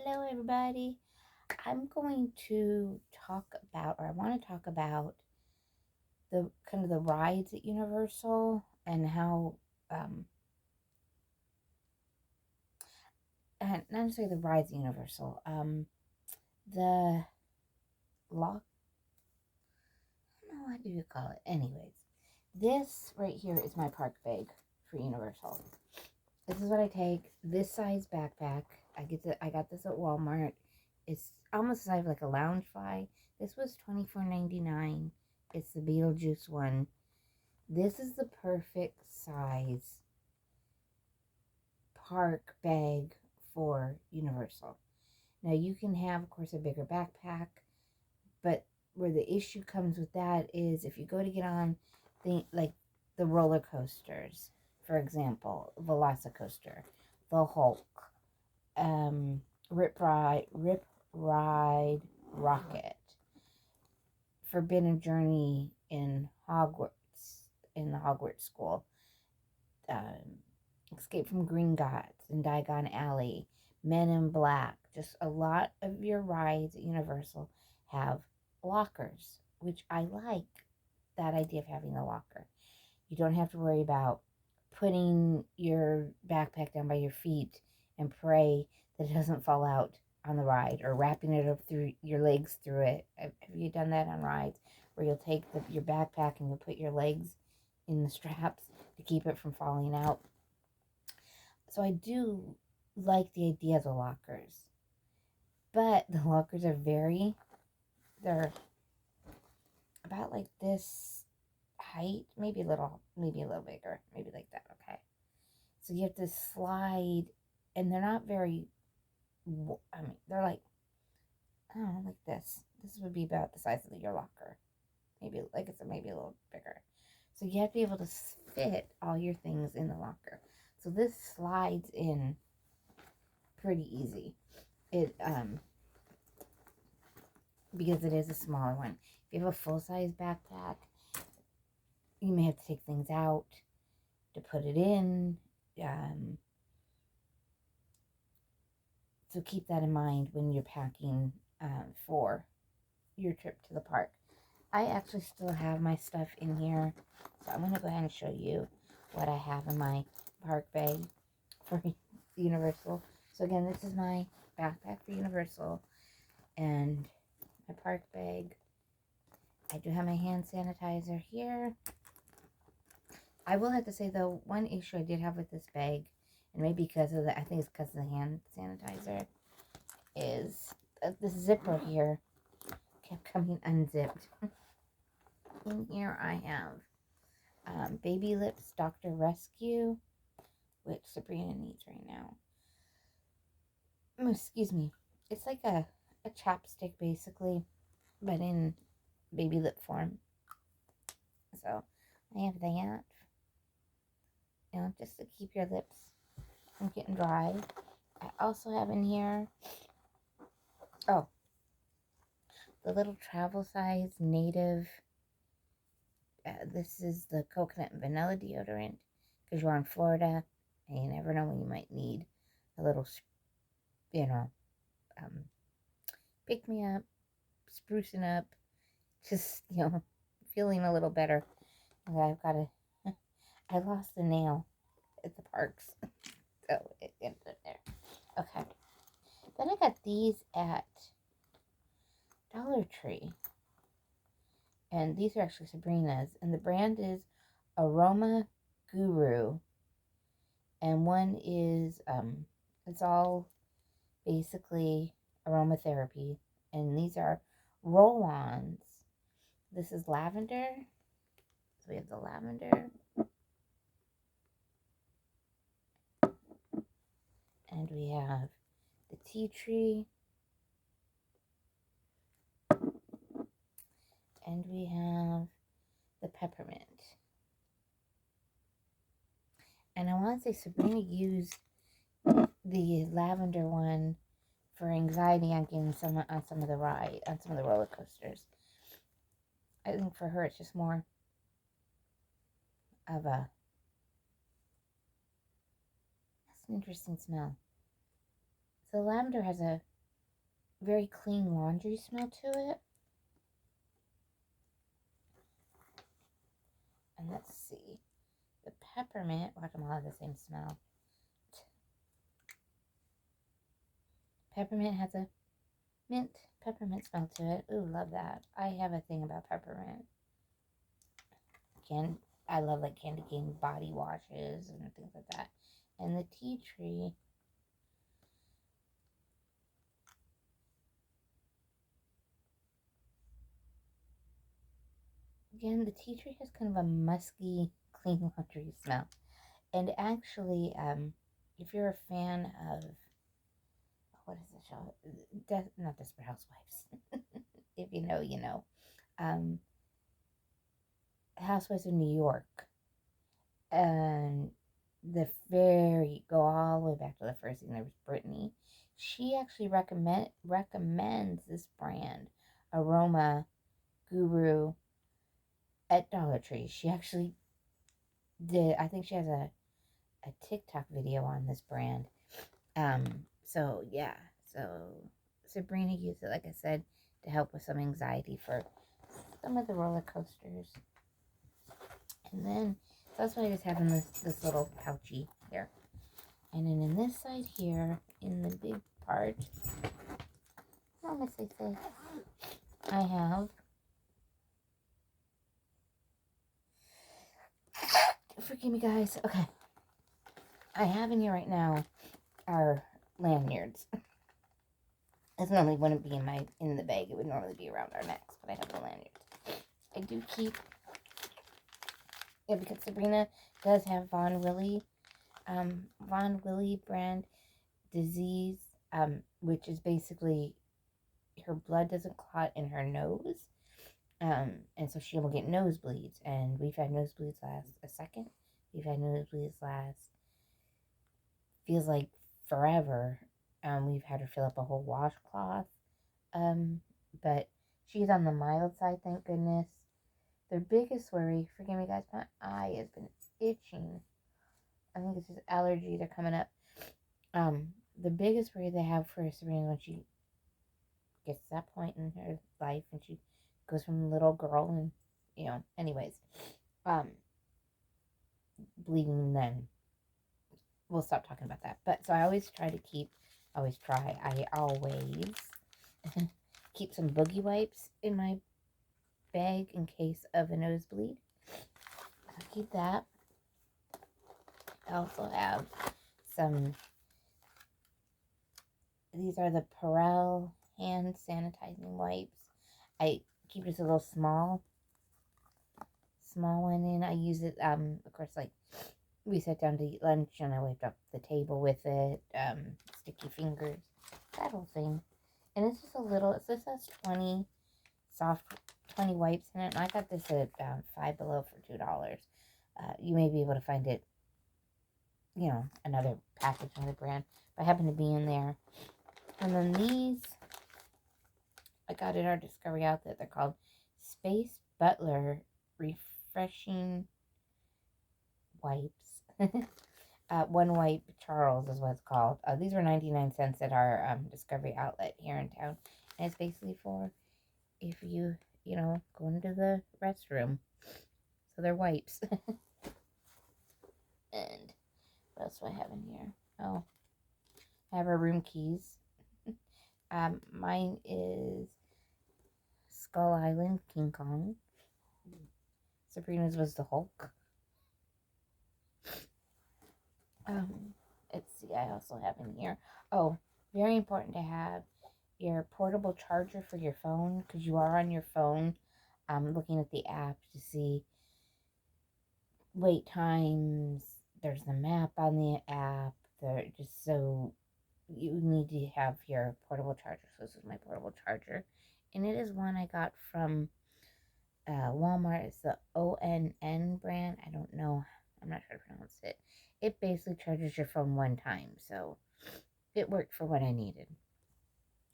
Hello, everybody. I'm going to talk about, or I want to talk about the kind of the rides at Universal and how, and not necessarily the rides at Universal, the lock, I don't know, what do you call it? Anyways, this right here is my park bag for Universal. This is what I take. This size backpack. I got this at Walmart. It's almost the size of like a lounge fly. This was $24.99. It's the Beetlejuice one. This is the perfect size park bag for Universal. Now you can have, of course, a bigger backpack, but where the issue comes with that is if you go to get on the roller coasters, for example, Velocicoaster, the Hulk, Rip Ride Rocket, Forbidden Journey in Hogwarts, in the Hogwarts school, Escape from Gringotts and Diagon Alley, Men in Black. Just a lot of your rides at Universal have lockers, which I like that idea of having a locker. You don't have to worry about putting your backpack down by your feet and pray that it doesn't fall out on the ride, or wrapping it up through your legs through it. Have you done that on rides where you'll take your backpack and you'll put your legs in the straps to keep it from falling out? So I do like the idea of the lockers, but the lockers are they're about like this height, maybe a little bigger, maybe like that. Okay, so you have to slide, and they're not very, they're like, I don't know, like this would be about the size of your locker, maybe, like I said, maybe a little bigger. So you have to be able to fit all your things in the locker. So this slides in pretty easy. It because it is a smaller one. If you have a full-size backpack, you may have to take things out to put it in. So keep that in mind when you're packing for your trip to the park. I actually still have my stuff in here, so I'm going to go ahead and show you what I have in my park bag for Universal. So again, this is my backpack for Universal and my park bag. I do have my hand sanitizer here. I will have to say, though, one issue I did have with this bag, and maybe because of the, I think it's because of the hand sanitizer, is this zipper here kept coming unzipped. In here I have Baby Lips Dr. Rescue, which Sabrina needs right now. Oh, excuse me. It's like a chapstick, basically, but in baby lip form. So I have that, just to keep your lips from getting dry. I also have in here, the little travel size native. This is the coconut and vanilla deodorant, because you're in Florida and you never know when you might need a little, pick me up, sprucing up, just, feeling a little better. I've got I lost a nail at the parks, so it ended up there. Okay. Then I got these at Dollar Tree. And these are actually Sabrina's. And the brand is Aroma Guru. And one is, it's all basically aromatherapy. And these are roll-ons. This is lavender. So we have the lavender. And we have the tea tree. And we have the peppermint. And I want to say Sabrina used the lavender one for anxiety on some of the roller coasters. I think for her it's just more of a, that's an interesting smell. So lavender has a very clean laundry smell to it. And let's see. The peppermint, watch them all have the same smell. Peppermint has a mint peppermint smell to it. Ooh, love that. I have a thing about peppermint. I love like candy cane body washes and things like that. And the tea tree, again, the tea tree has kind of a musky, clean laundry smell. And actually, if you're a fan of, what is the show? Not Desperate Housewives. If you know, you know. Um, Housewives of New York. And go all the way back to the first season. There was Brittany. She actually recommends this brand, Aroma Guru, at Dollar Tree. She actually did. I think she has a TikTok video on this brand. So yeah. So Sabrina used it, like I said, to help with some anxiety for some of the roller coasters. And then that's why I just have in this little pouchy here. And then in this side here, in the big part, I have, forgive me guys, okay. I have in here right now our lanyards. This normally wouldn't be in the bag. It would normally be around our necks, but I have the lanyards. I do keep, yeah, because Sabrina does have Von Willy brand disease, which is basically her blood doesn't clot in her nose, and so she will get nosebleeds. And we've had nosebleeds last a second. We've had nosebleeds last, feels like forever. We've had her fill up a whole washcloth, but she's on the mild side, thank goodness. Their biggest worry, forgive me guys, my eye has been itching. I think it's just allergies are coming up. The biggest worry they have for Sabrina when she gets to that point in her life and she goes from little girl and, you know, anyways, bleeding, then we'll stop talking about that. But so I always keep some boogie wipes in my bag in case of a nosebleed. I'll keep that. I also have these are the Perel hand sanitizing wipes. I keep just a little small one in. I use it, of course, like we sat down to eat lunch and I wiped up the table with it, sticky fingers, that whole thing. And it's just a little, this has 20 wipes in it, and I got this at Five Below for $2. You may be able to find it, you know, another package, another brand, but I happen to be in there. And then these, I got at our Discovery outlet. They're called Space Butler Refreshing Wipes. One Wipe Charles is what it's called. These were 99 cents at our Discovery outlet here in town. And it's basically for if you know, go into the restroom. So they're wipes. And what else do I have in here? Oh, I have our room keys. Mine is Skull Island, King Kong. Sabrina's was the Hulk. Let's see, I also have in here. Oh, very important to have your portable charger for your phone, because you are on your phone looking at the app to see wait times. There's the map on the app. Just so you need to have your portable charger. So this is my portable charger, and it is one I got from Walmart. It's the ONN brand. I don't know. I'm not sure how to pronounce it. It basically charges your phone one time, so it worked for what I needed.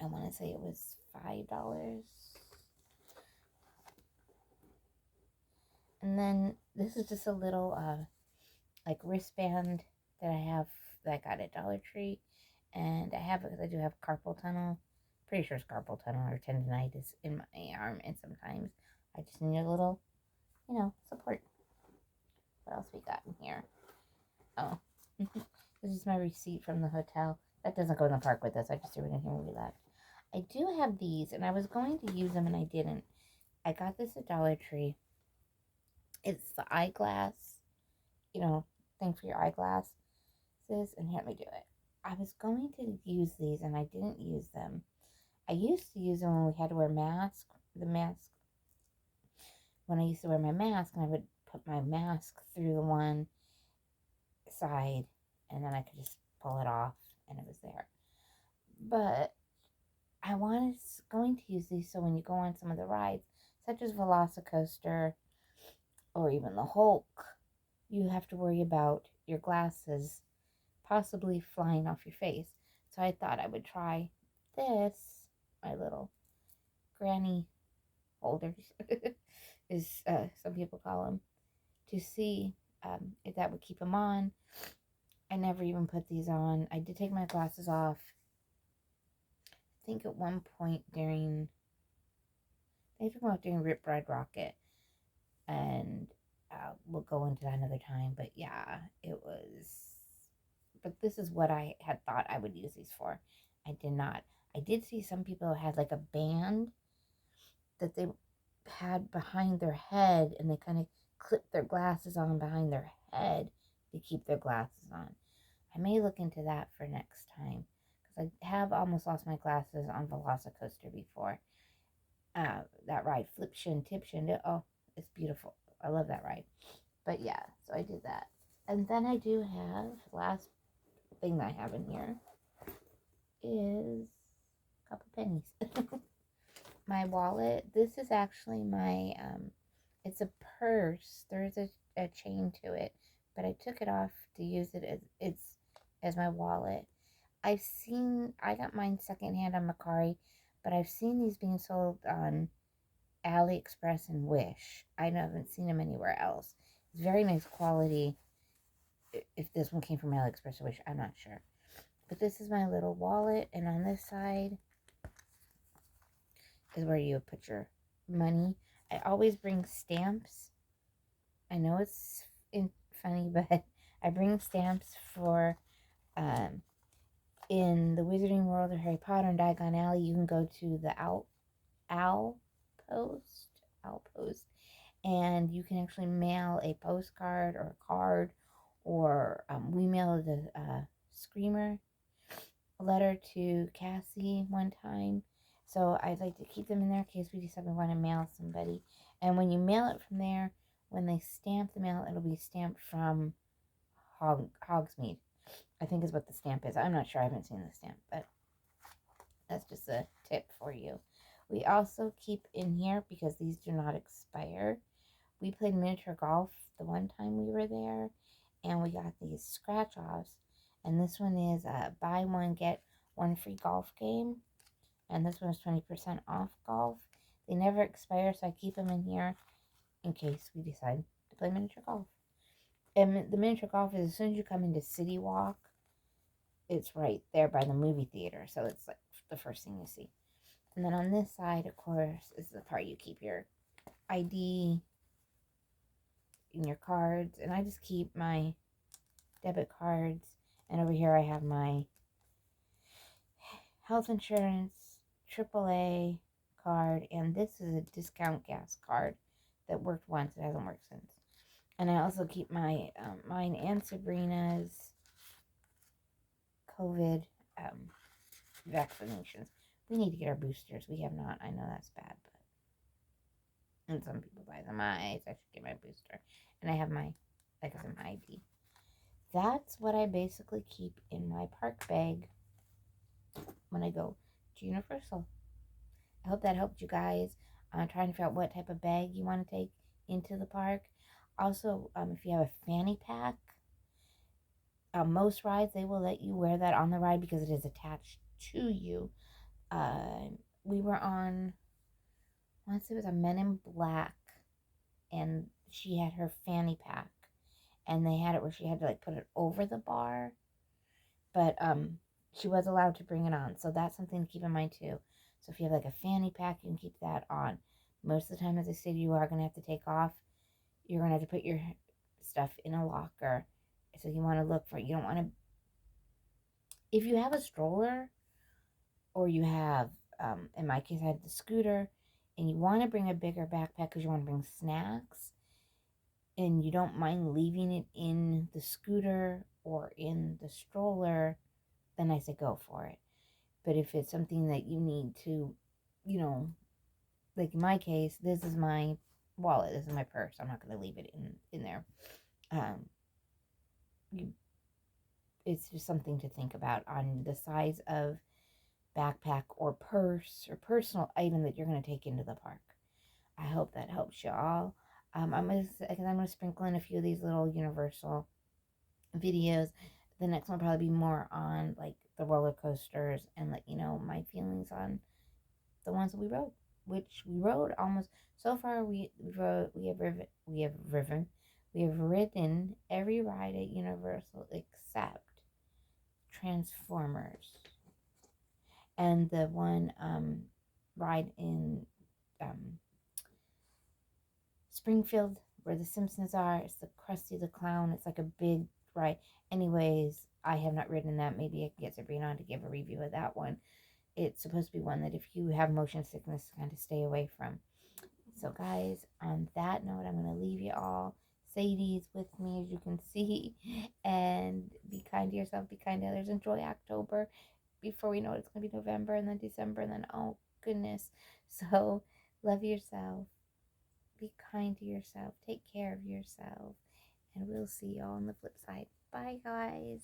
I want to say it was $5. And then this is just a little like wristband that I got at Dollar Tree, and I do have carpal tunnel pretty sure it's carpal tunnel or tendonitis in my arm, and sometimes I just need a little, support. What else we got in here? Oh, this is my receipt from the hotel. That doesn't go in the park with us. I just threw it in here when we left. I do have these, and I was going to use them, and I didn't. I got this at Dollar Tree. It's the eyeglass, thing for your eyeglasses. And here, let me do it. I was going to use these, and I didn't use them. I used to use them when we had to wear masks. When I used to wear my mask, and I would put my mask through the one side, and then I could just pull it off, and it was there. But I was going to use these so when you go on some of the rides, such as Velocicoaster or even the Hulk, you have to worry about your glasses possibly flying off your face. So I thought I would try this, my little granny holders, is some people call them, to see if that would keep them on. I never even put these on. I did take my glasses off, I think at one point during Rip Ride Rocket, and we'll go into that another time. But yeah, it was. But this is what I had thought I would use these for. I did not. I did see some people had like a band that they had behind their head, and they kind of clipped their glasses on behind their head to keep their glasses on. I may look into that for next time, because I have almost lost my glasses on Velocicoaster before. That ride, Flip Shin, Tip Shin, oh, it's beautiful. I love that ride. But yeah, so I did that. And then I do have, last thing that I have in here is a couple pennies. My wallet. This is actually my, it's a purse. There's a chain to it, but I took it off to use it as my wallet. I got mine secondhand on Mercari, but I've seen these being sold on AliExpress and Wish. I haven't seen them anywhere else. It's very nice quality. If this one came from AliExpress or Wish, I'm not sure. But this is my little wallet, and on this side is where you put your money. I always bring stamps. I know it's funny, but I bring stamps for in the Wizarding World of Harry Potter and Diagon Alley. You can go to the Owl Post, and you can actually mail a postcard or a card, or we mailed a Screamer letter to Cassie one time. So I'd like to keep them in there in case we decide we want to mail somebody. And when you mail it from there, when they stamp the mail, it'll be stamped from Hogsmeade, I think is what the stamp is. I'm not sure. I haven't seen the stamp, but that's just a tip for you. We also keep in here, because these do not expire, we played miniature golf the one time we were there, and we got these scratch-offs. And this one is a buy one, get one free golf game. And this one is 20% off golf. They never expire, so I keep them in here in case we decide to play miniature golf. And the miniature golf is as soon as you come into City Walk, it's right there by the movie theater. So it's like the first thing you see. And then on this side, of course, is the part you keep your ID and your cards. And I just keep my debit cards. And over here I have my health insurance, AAA card, and this is a discount gas card that worked once. It hasn't worked since. And I also keep my mine and Sabrina's COVID vaccinations. We need to get our boosters. We have not. I know that's bad, but and some people buy them. I should get my booster, and I have my, like I said, my ID. That's what I basically keep in my park bag when I go to Universal. I hope that helped you guys. I'm trying to figure out what type of bag you want to take into the park. Also, if you have a fanny pack, most rides, they will let you wear that on the ride because it is attached to you. We were on, once it was a Men in Black, and she had her fanny pack, and they had it where she had to like put it over the bar, but she was allowed to bring it on. So that's something to keep in mind too. So if you have like a fanny pack, you can keep that on. Most of the time, as I said, you are going to have to take off. You're going to have to put your stuff in a locker. So you want to look for, you don't want to, if you have a stroller or you have, in my case, I had the scooter, and you want to bring a bigger backpack because you want to bring snacks, and you don't mind leaving it in the scooter or in the stroller, then I say go for it. But if it's something that you need to, you know, like in my case, this is my wallet, this is my purse. I'm not going to leave it in there. Um, you, it's just something to think about on the size of backpack or purse or personal item that you're going to take into the park. I hope that helps you all. I'm gonna sprinkle in a few of these little Universal videos. The next one will probably be more on like the roller coasters and let you know my feelings on the ones that we rode, which we rode almost so far. We have ridden every ride at Universal except Transformers and the one ride in um, Springfield where the Simpsons are. It's the Krusty the Clown. It's like a big ride. Anyways, I have not ridden that. Maybe I can get Sabrina on to give a review of that one. It's supposed to be one that if you have motion sickness, kind of stay away from. So, guys, on that note, I'm going to leave you all. Sadie's with me, as you can see. And be kind to yourself, be kind to others. Enjoy October. Before we know it, it's going to be November and then December and then, oh, goodness. So, love yourself. Be kind to yourself. Take care of yourself. And we'll see you all on the flip side. Bye, guys.